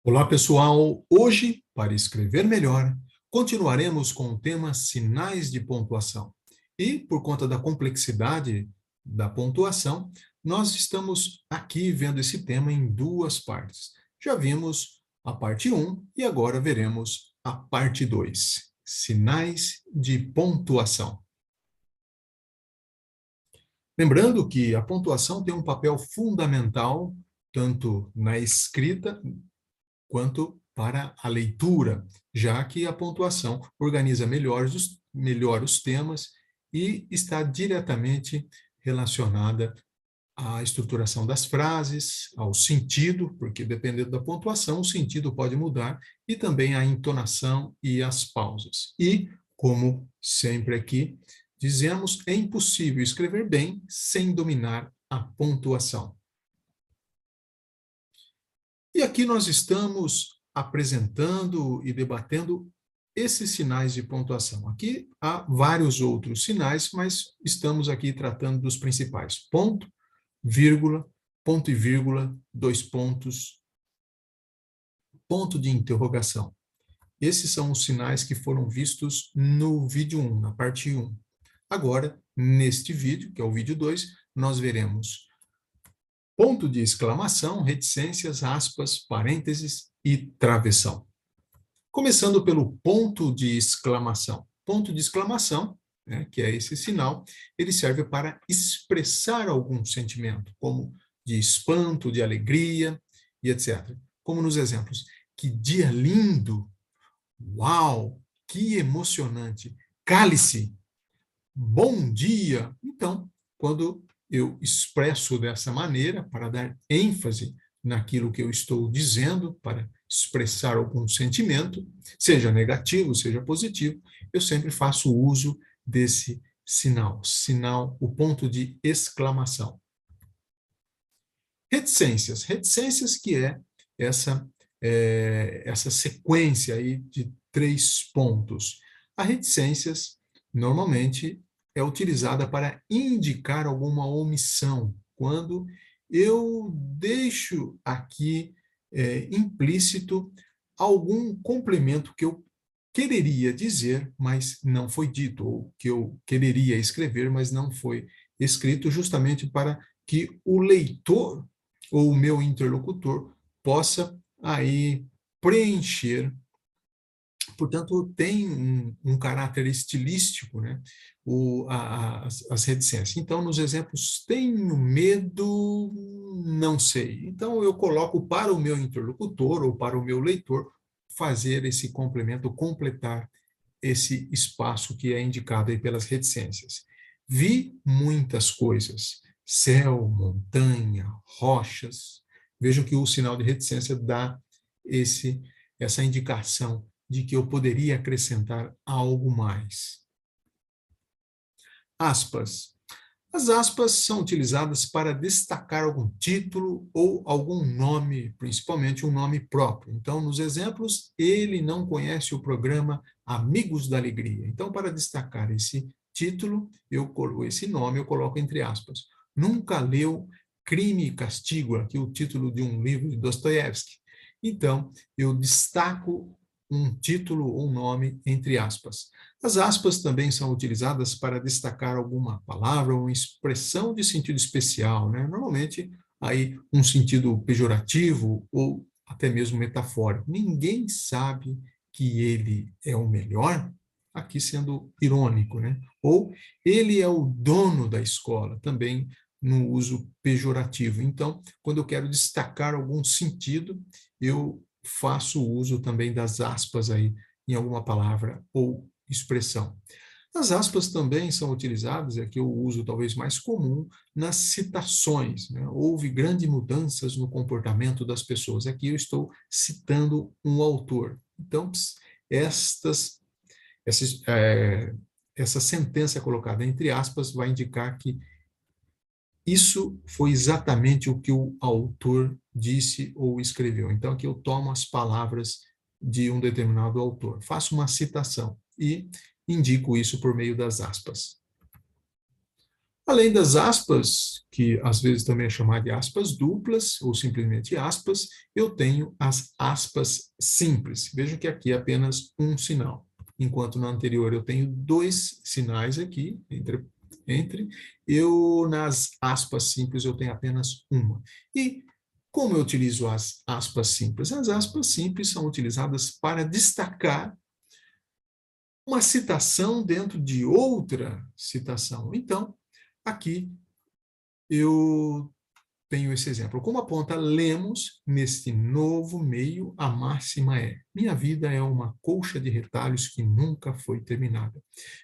Olá, pessoal! Hoje, para escrever melhor, continuaremos com o tema sinais de pontuação. E, por conta da complexidade da pontuação, nós estamos aqui vendo esse tema em duas partes. Já vimos a parte 1 e agora veremos a parte 2, sinais de pontuação. Lembrando que a pontuação tem um papel fundamental tanto na escrita quanto para a leitura, já que a pontuação organiza melhor os temas e está diretamente relacionada à estruturação das frases, ao sentido, porque dependendo da pontuação, o sentido pode mudar, e também a entonação e as pausas. E, como sempre aqui dizemos, é impossível escrever bem sem dominar a pontuação. E aqui nós estamos apresentando e debatendo esses sinais de pontuação. Aqui há vários outros sinais, mas estamos aqui tratando dos principais. Ponto e vírgula, dois pontos, ponto de interrogação. Esses são os sinais que foram vistos no vídeo 1, na parte 1. Agora, neste vídeo, que é o vídeo 2, nós veremos ponto de exclamação, reticências, aspas, parênteses e travessão. Começando pelo ponto de exclamação. Ponto de exclamação, né, que é esse sinal, ele serve para expressar algum sentimento, como de espanto, de alegria e etc. Como nos exemplos. Que dia lindo! Uau! Que emocionante! Cale-se! Bom dia! Então, quando eu expresso dessa maneira, para dar ênfase naquilo que eu estou dizendo, para expressar algum sentimento, seja negativo, seja positivo, eu sempre faço uso desse sinal, o ponto de exclamação. Reticências. Reticências que é essa sequência aí de 3 pontos. A reticências, normalmente, é utilizada para indicar alguma omissão, quando eu deixo aqui implícito algum complemento que eu quereria dizer, mas não foi dito, ou que eu quereria escrever, mas não foi escrito, justamente para que o leitor ou o meu interlocutor possa aí preencher. Portanto, tem um caráter estilístico, né? As reticências. Então, nos exemplos, tenho medo, não sei. Então, eu coloco para o meu interlocutor ou para o meu leitor fazer esse complemento, completar esse espaço que é indicado aí pelas reticências. Vi muitas coisas, céu, montanha, rochas. Vejam que o sinal de reticência dá essa indicação de que eu poderia acrescentar algo mais. Aspas. As aspas são utilizadas para destacar algum título ou algum nome, principalmente um nome próprio. Então, nos exemplos, ele não conhece o programa Amigos da Alegria. Então, para destacar esse título, esse nome, eu coloco entre aspas. Nunca leu Crime e Castigo, aqui o título de um livro de Dostoiévski. Então, eu destaco um título ou nome entre aspas. As aspas também são utilizadas para destacar alguma palavra ou expressão de sentido especial, né? Normalmente, aí um sentido pejorativo ou até mesmo metafórico. Ninguém sabe que ele é o melhor, aqui sendo irônico, né? Ou ele é o dono da escola, também no uso pejorativo. Então, quando eu quero destacar algum sentido, eu faço uso também das aspas aí em alguma palavra ou expressão. As aspas também são utilizadas, aqui o uso talvez mais comum, nas citações, né? Houve grandes mudanças no comportamento das pessoas. Aqui eu estou citando um autor. Então, essa sentença colocada entre aspas vai indicar que isso foi exatamente o que o autor disse ou escreveu. Então, aqui eu tomo as palavras de um determinado autor, faço uma citação e indico isso por meio das aspas. Além das aspas, que às vezes também é chamada de aspas duplas, ou simplesmente aspas, eu tenho as aspas simples. Vejam que aqui é apenas um sinal, enquanto na anterior eu tenho dois sinais aqui, entre eu nas aspas simples eu tenho apenas uma. E como eu utilizo as aspas simples? As aspas simples são utilizadas para destacar uma citação dentro de outra citação. Então, aqui eu tenho esse exemplo. Como aponta Lemos, neste novo meio, a máxima é: minha vida é uma colcha de retalhos que nunca foi terminada.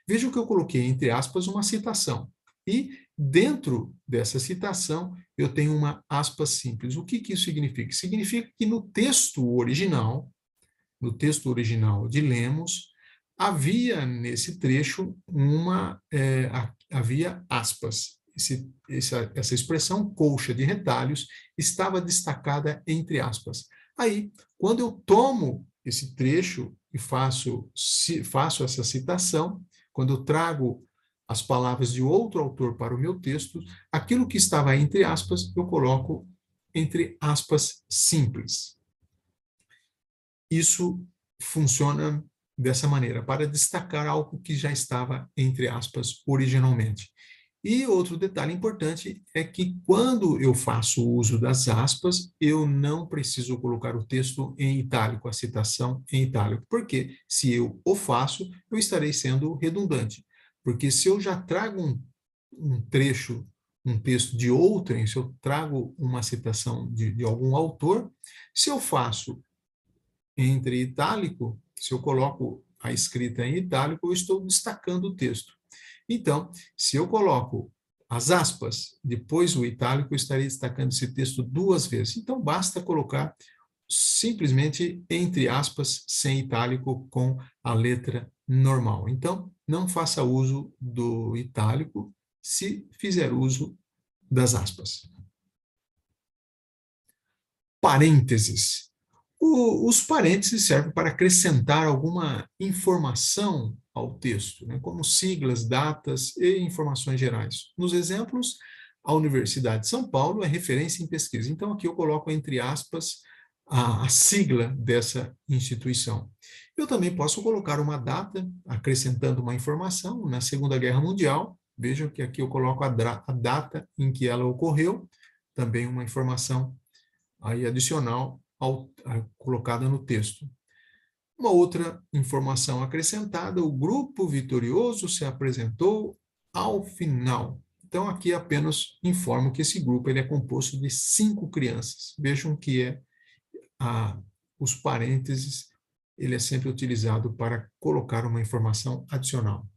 Veja que eu coloquei, entre aspas, uma citação. E, dentro dessa citação, eu tenho uma aspas simples. O que isso significa? Significa que no texto original de Lemos, havia nesse trecho havia aspas. Essa expressão colcha de retalhos estava destacada entre aspas. Aí, quando eu tomo esse trecho e faço essa citação, quando eu trago as palavras de outro autor para o meu texto, aquilo que estava entre aspas, eu coloco entre aspas simples. Isso funciona dessa maneira, para destacar algo que já estava, entre aspas, originalmente. E outro detalhe importante é que quando eu faço uso das aspas, eu não preciso colocar o texto em itálico, a citação em itálico, porque se eu o faço, eu estarei sendo redundante. Porque se eu já trago um trecho, um texto de outrem, se eu trago uma citação de algum autor, se eu faço entre itálico, se eu coloco a escrita em itálico, eu estou destacando o texto. Então, se eu coloco as aspas, depois o itálico, eu estarei destacando esse texto duas vezes. Então, basta colocar simplesmente entre aspas, sem itálico, com a letra normal. Então, não faça uso do itálico se fizer uso das aspas. Parênteses. Os parênteses servem para acrescentar alguma informação ao texto, né, como siglas, datas e informações gerais. Nos exemplos, a Universidade de São Paulo é referência em pesquisa. Então, aqui eu coloco entre aspas a sigla dessa instituição. Eu também posso colocar uma data, acrescentando uma informação. Na Segunda Guerra Mundial, vejam que aqui eu coloco a data em que ela ocorreu, também uma informação aí adicional colocada no texto. Uma outra informação acrescentada: o grupo vitorioso se apresentou ao final. Então, aqui apenas informo que esse grupo ele é composto de 5 crianças. Vejam que os parênteses ele é sempre utilizado para colocar uma informação adicional.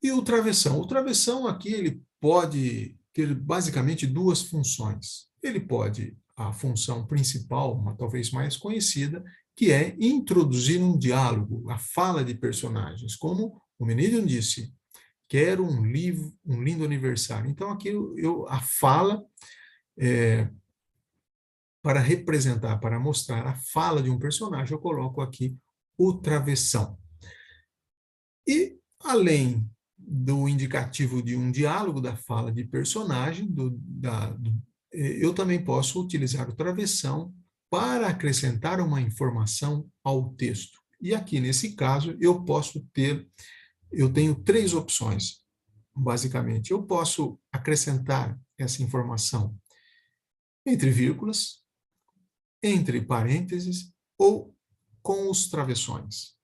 E o travessão? O travessão aqui ele pode ter basicamente duas funções. Ele pode, a função principal, uma talvez mais conhecida, que é introduzir um diálogo, a fala de personagens, como o menino disse: quero um lindo aniversário. Então aqui a fala para representar, para mostrar a fala de um personagem, eu coloco aqui o travessão. E, além do indicativo de um diálogo, da fala de personagem, eu também posso utilizar o travessão para acrescentar uma informação ao texto. E aqui, nesse caso, eu tenho 3 opções, basicamente. Eu posso acrescentar essa informação entre vírgulas, entre parênteses ou com os travessões.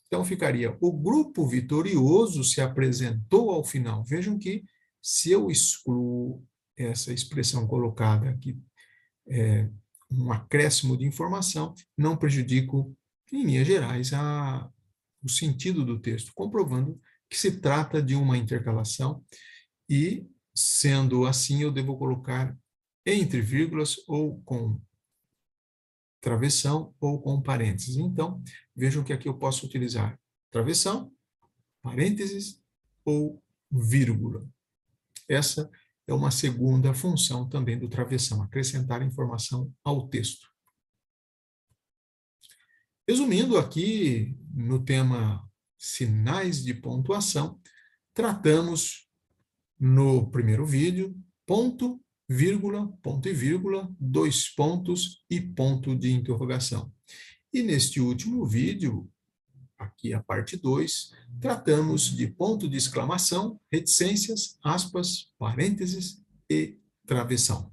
Então, ficaria: o grupo vitorioso se apresentou ao final. Vejam que, se eu excluo essa expressão colocada aqui, um acréscimo de informação, não prejudico, em linhas gerais, o sentido do texto, comprovando que se trata de uma intercalação e, sendo assim, eu devo colocar entre vírgulas ou com travessão ou com parênteses. Então, vejam que aqui eu posso utilizar travessão, parênteses ou vírgula. Essa é uma segunda função também do travessão, acrescentar informação ao texto. Resumindo aqui no tema sinais de pontuação, tratamos no primeiro vídeo ponto, vírgula, ponto e vírgula, dois pontos e ponto de interrogação. E neste último vídeo, aqui a parte 2, tratamos de ponto de exclamação, reticências, aspas, parênteses e travessão.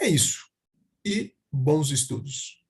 É isso. E bons estudos.